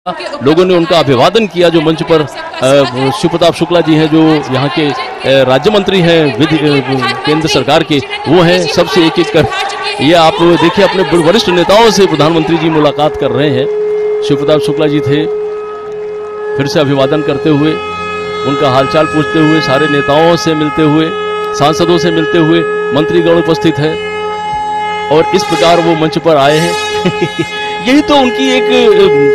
लोगों ने उनका अभिवादन किया। जो मंच पर शिव प्रताप शुक्ला जी हैं, जो यहाँ के राज्य मंत्री हैं विधि केंद्र सरकार के, वो हैं। सबसे एक एक कर ये आप देखिए, अपने वरिष्ठ नेताओं से प्रधानमंत्री जी मुलाकात कर रहे हैं। शिव प्रताप शुक्ला जी थे, फिर से अभिवादन करते हुए, उनका हालचाल पूछते हुए, सारे नेताओं से मिलते हुए, सांसदों से मिलते हुए, मंत्रीगण उपस्थित है और इस प्रकार वो मंच पर आए हैं। यही तो उनकी एक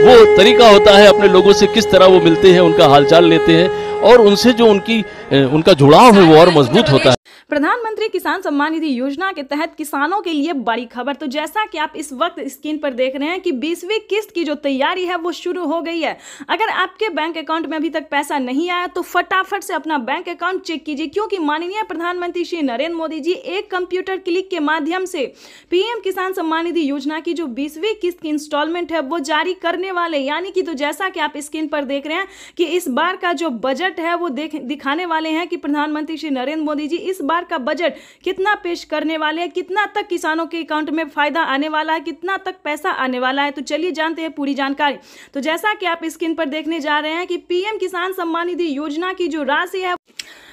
वो तरीका होता है, अपने लोगों से किस तरह वो मिलते हैं, उनका हालचाल लेते हैं और उनसे जो उनका जुड़ाव है वो और मजबूत होता है। प्रधानमंत्री किसान सम्मान निधि योजना के तहत किसानों के लिए बड़ी खबर। तो जैसा कि आप इस वक्त स्क्रीन पर देख रहे हैं कि 20वीं किस्त की जो तैयारी है वो शुरू हो गई है। अगर आपके बैंक अकाउंट में अभी तक पैसा नहीं आया तो फटाफट से अपना बैंक अकाउंट चेक कीजिए, क्योंकि माननीय प्रधानमंत्री श्री नरेंद्र मोदी जी एक कंप्यूटर क्लिक के माध्यम से पीएम किसान सम्मान निधि योजना की जो 20वीं किस्त की इंस्टॉलमेंट है वो जारी करने वाले। यानी कि तो जैसा कि आप स्क्रीन पर देख रहे हैं कि इस बार का जो बजट है वो दिखाने वाले हैं कि प्रधानमंत्री श्री नरेंद्र मोदी जी इस बार का बजट कितना पेश करने वाले हैं, कितना तक किसानों के अकाउंट में फायदा आने वाला है, कितना तक पैसा आने वाला है। तो चलिए जानते हैं पूरी जानकारी। तो जैसा कि आप स्क्रीन पर देखने जा रहे हैं कि पीएम किसान सम्मान निधि योजना की जो राशि है,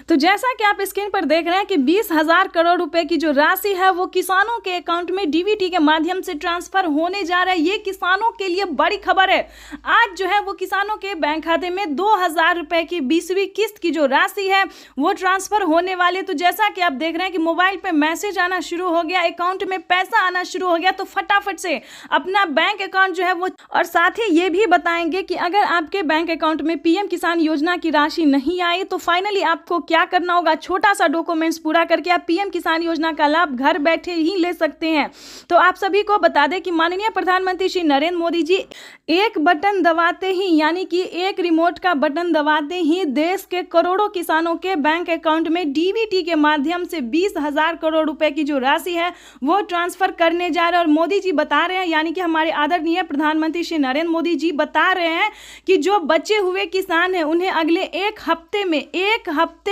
तो जैसा कि आप स्क्रीन पर देख रहे हैं कि 20,000 करोड़ रुपए की जो राशि है वो किसानों के अकाउंट में डीबीटी के माध्यम से ट्रांसफर होने जा रहा है। ये किसानों के लिए बड़ी खबर है। आज जो है वो किसानों के बैंक खाते में 2,000 रुपए की 20वीं किस्त की जो राशि है वो ट्रांसफर होने वाली है। तो जैसा कि आप देख रहे हैं कि मोबाइल पे मैसेज आना शुरू हो गया, अकाउंट में पैसा आना शुरू हो गया। तो फटाफट से अपना बैंक अकाउंट जो है वो, और साथ ही ये भी बताएंगे कि अगर आपके बैंक अकाउंट में पीएम किसान योजना की राशि नहीं आई तो फाइनली आपको क्या करना होगा। छोटा सा डॉक्यूमेंट्स पूरा करके आप पीएम किसान योजना का लाभ घर बैठे ही ले सकते हैं। तो आप सभी को बता दें कि माननीय प्रधानमंत्री श्री नरेंद्र मोदी जी एक बटन दबाते ही, यानी कि एक रिमोट का बटन दबाते ही देश के करोड़ों किसानों के बैंक अकाउंट में डीबीटी के माध्यम से 20,000 करोड़ रुपए की जो राशि है वो ट्रांसफर करने जा रहे हैं। और मोदी जी बता रहे हैं, यानी कि हमारे आदरणीय प्रधानमंत्री श्री नरेंद्र मोदी जी बता रहे हैं कि जो बचे हुए किसान हैं उन्हें अगले एक हफ्ते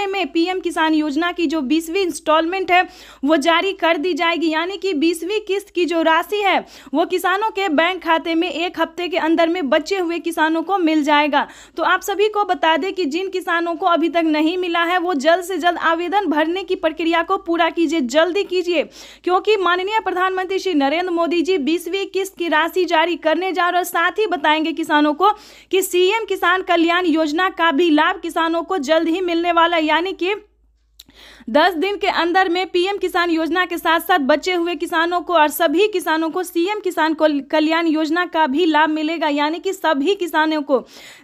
में पीएम किसान योजना की जो 20वीं इंस्टॉलमेंट है वो जारी कर दी जाएगी। यानी कि 20वीं किस्त की जो राशि है वो किसानों के बैंक खाते में एक हफ्ते के अंदर में बचे हुए किसानों को मिल जाएगा। तो आप सभी को बता दें कि जिन किसानों को अभी तक नहीं मिला है वो जल्द से जल्द आवेदन भरने की प्रक्रिया को पूरा कीजिए, जल्दी कीजिए, क्योंकि माननीय प्रधानमंत्री श्री नरेंद्र मोदी जी 20वीं किस्त की राशि जारी करने जा रहे हैं। साथ ही बताएंगे किसानों को कि सीएम किसान कल्याण योजना का भी लाभ किसानों को जल्द ही मिलने वाला है। यानी कि 10 दिन के अंदर में पीएम किसान योजना के साथ साथ बचे हुए किसानों को और सभी किसानों को सीएम किसान कल्याण योजना का भी लाभ मिलेगा। यानी कि सभी किसानों को,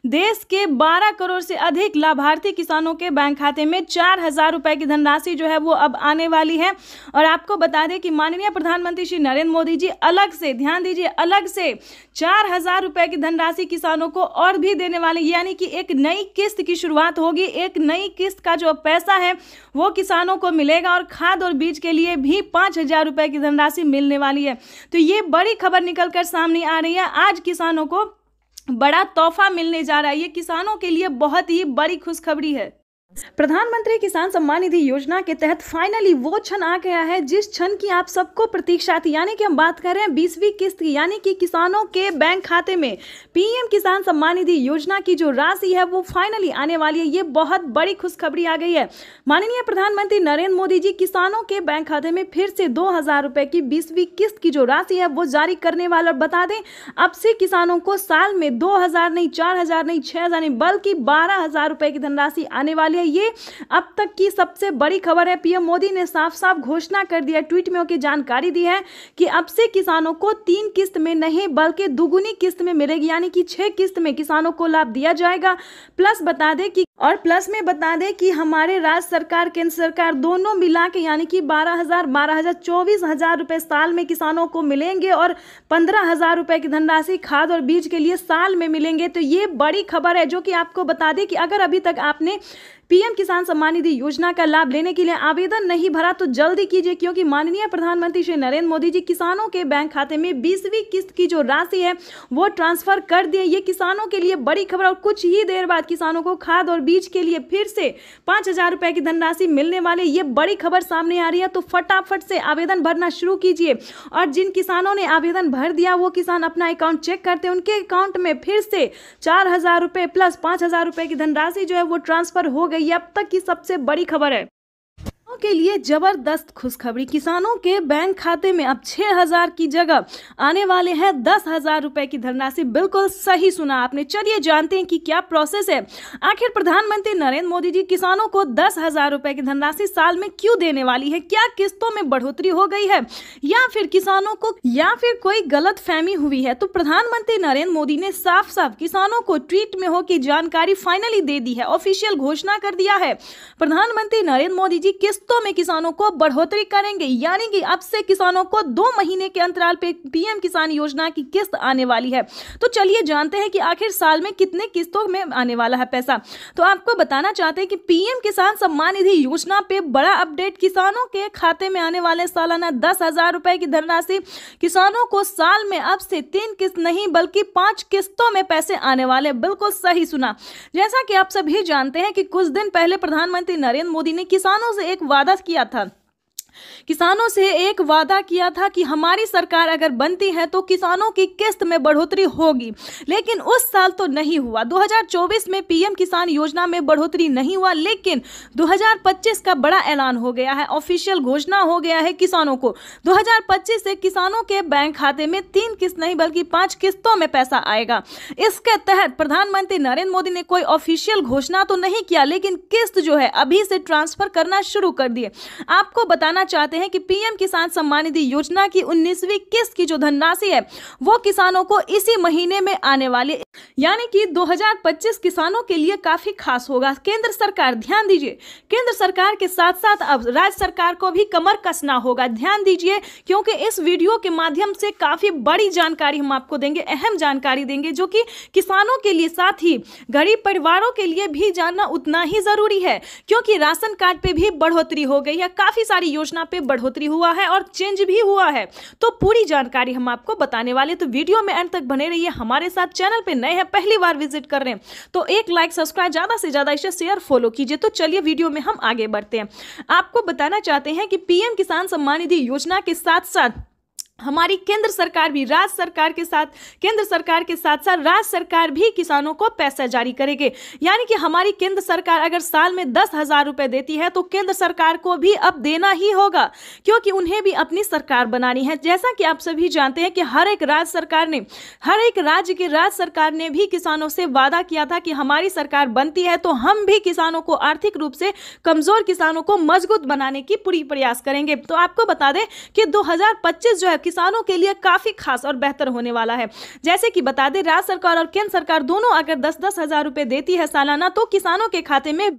देश के 12 करोड़ से अधिक लाभार्थी किसानों के बैंक खाते में 4,000 रुपए की धनराशि जो है वो अब आने वाली है। और आपको बता दें कि माननीय प्रधानमंत्री श्री नरेंद्र मोदी जी अलग से, ध्यान दीजिए, अलग से 4,000 रुपए की धनराशि किसानों को और भी देने वाले। यानी कि एक नई किस्त की शुरुआत होगी। एक नई किस्त का जो पैसा है वो किसानों को मिलेगा और खाद और बीज के लिए भी 5,000 रुपए की धनराशि मिलने वाली है। तो ये बड़ी खबर निकलकर सामने आ रही है। आज किसानों को बड़ा तोहफा मिलने जा रहा है। ये किसानों के लिए बहुत ही बड़ी खुशखबरी है। प्रधानमंत्री किसान सम्मान निधि योजना के तहत फाइनली वो क्षण आ गया है जिस क्षण की आप सबको प्रतीक्षा थी। यानी कि हम बात कर रहे हैं 20वीं किस्त की, यानी कि किसानों के बैंक खाते में पीएम किसान सम्मान निधि योजना की जो राशि है वो फाइनली आने वाली है। ये बहुत बड़ी खुशखबरी आ गई है। माननीय प्रधानमंत्री नरेंद्र मोदी जी किसानों के बैंक खाते में फिर से 2,000 रुपए की 20वीं किस्त की जो राशि है वो जारी करने वाला। और बता दें, अब से किसानों को साल में 2,000 नहीं, 4,000 नहीं, 6,000 नहीं, बल्कि 12,000 रुपए की धनराशि आने वाली है। ये अब तक की सबसे बड़ी खबर है। पीएम मोदी ने साफ साफ घोषणा कर दिया, ट्वीट में होकर जानकारी दी है कि अब से किसानों को 3 किस्त में नहीं बल्कि दुगुनी किस्त में मिलेगी। यानी कि 6 किस्त में किसानों को लाभ दिया जाएगा। प्लस में बता दें कि हमारे राज्य सरकार, केंद्र सरकार दोनों मिला के यानी कि 12,000, 24,000 रुपए साल में किसानों को मिलेंगे और 15,000 रुपए की धनराशि खाद और बीज के लिए साल में मिलेंगे। तो ये बड़ी खबर है जो कि आपको बता दें कि अगर अभी तक आपने पीएम किसान सम्मान निधि योजना का लाभ लेने के लिए आवेदन नहीं भरा तो जल्दी कीजिए, क्योंकि माननीय प्रधानमंत्री श्री नरेंद्र मोदी जी किसानों के बैंक खाते में 20वीं किस्त की जो राशि है वो ट्रांसफर कर दिए। ये किसानों के लिए बड़ी खबर और कुछ ही देर बाद किसानों को खाद और बीज के लिए फिर से 5,000 रुपए की धनराशि मिलने वाले, ये बड़ी खबर सामने आ रही है। तो फटाफट से आवेदन भरना शुरू कीजिए और जिन किसानों ने आवेदन भर दिया वो किसान अपना अकाउंट चेक करते हैं, उनके अकाउंट में फिर से 4,000 रुपए प्लस 5,000 रुपए की धनराशि जो है वो ट्रांसफर हो गई है। अब तक की सबसे बड़ी खबर है के लिए जबरदस्त खुशखबरी, किसानों के बैंक खाते में अब 6,000 की जगह आने वाले हैं 10,000 रुपए की धनराशि। बिल्कुल सही सुना आपने। चलिए जानते हैं कि क्या प्रोसेस है। आखिर प्रधानमंत्री नरेंद्र मोदी जी किसानों को 10,000 रुपए की धनराशि साल में क्यों देने वाली है? क्या किस्तों में बढ़ोतरी हो गई है या फिर किसानों को कोई गलत फहमी हुई है? तो प्रधानमंत्री नरेंद्र मोदी ने साफ साफ किसानों को ट्वीट में हो की जानकारी फाइनली दे दी है, ऑफिशियल घोषणा कर दिया है। प्रधानमंत्री नरेंद्र मोदी जी किस्तों में किसानों को बढ़ोतरी करेंगे, यानी कि अब से किसानों को 2 महीने के अंतराल पे पीएम किसान योजना की किस्त आने वाली है। तो चलिए जानते हैं कि आखिर साल में कितने किस्तों में आने वाला है पैसा। तो आपको बताना चाहते हैं कि पीएम किसान सम्मान निधि योजना पे बड़ा अपडेट, किसानों के खाते में आने वाले सालाना 10,000 रुपए की धनराशि। किसानों को साल में अब से 3 किस्त नहीं बल्कि 5 किस्तों में पैसे आने वाले। बिल्कुल सही सुना। जैसा कि आप सभी जानते हैं कि कुछ दिन पहले प्रधानमंत्री नरेंद्र मोदी ने किसानों से एक वादा किया था, किसानों से एक वादा किया था कि हमारी सरकार अगर बनती है तो किसानों की किस्त में बढ़ोतरी होगी, लेकिन उस साल तो नहीं हुआ। 2024 में पीएम किसान योजना में बढ़ोतरी नहीं हुआ, लेकिन 2025 का बड़ा ऐलान हो गया है, ऑफिशियल घोषणा हो गया है किसानों को। 2025 से किसानों के बैंक खाते में 3 किस्त नहीं बल्कि 5 किस्तों में पैसा आएगा। इसके तहत प्रधानमंत्री नरेंद्र मोदी ने कोई ऑफिशियल घोषणा तो नहीं किया, लेकिन किस्त जो है अभी से ट्रांसफर करना शुरू कर दिए। आपको बताना चाहते हैं कि पीएम किसान सम्मान निधि योजना की 19वीं किस्त की जो धनराशि है वो किसानों को इसी महीने में आने वाली, यानी कि 2025 किसानों के लिए काफी खास होगा। केंद्र सरकार, ध्यान दीजिए, केंद्र सरकार के साथ साथ अब राज्य सरकार को भी कमर कसना होगा। ध्यान दीजिए क्योंकि इस वीडियो के माध्यम से काफी बड़ी जानकारी हम आपको देंगे, अहम जानकारी देंगे जो कि किसानों के लिए साथ ही गरीब परिवारों के लिए भी जानना उतना ही जरूरी है, क्योंकि राशन कार्ड पे भी बढ़ोतरी हो गई है, काफी सारी योजना पे बढ़ोतरी हुआ है और चेंज भी हुआ है। तो पूरी जानकारी हम आपको बताने वाले, तो वीडियो में अंत तक बने रहिए हमारे साथ। चैनल पे नए हैं, पहली बार विजिट कर रहे हैं तो एक लाइक, सब्सक्राइब, ज्यादा से ज्यादा इसे शेयर, फॉलो कीजिए। तो चलिए वीडियो में हम आगे बढ़ते हैं। आपको बताना चाहते हैं कि पीएम किसान सम्मान निधि योजना के साथ साथ हमारी केंद्र सरकार भी राज्य सरकार के साथ, केंद्र सरकार के साथ साथ राज्य सरकार भी किसानों को पैसा जारी करेंगे। यानी कि हमारी केंद्र सरकार अगर साल में 10,000 रुपए देती है तो केंद्र सरकार को भी अब देना ही होगा, क्योंकि उन्हें भी अपनी सरकार बनानी है। जैसा कि आप सभी जानते हैं कि हर एक राज्य के राज्य सरकार ने भी किसानों से वादा किया था कि हमारी सरकार बनती है तो हम भी किसानों को, आर्थिक रूप से कमजोर किसानों को मजबूत बनाने की पूरी प्रयास करेंगे। तो आपको बता दें कि 2025 जो है किसानों के लिए काफी खास और बेहतर होने वाला है। जैसे कि बता दें, राज्य सरकार और केंद्र सरकार दोनों अगर 10-10 हजार रुपए देती है सालाना, तो किसानों के खाते में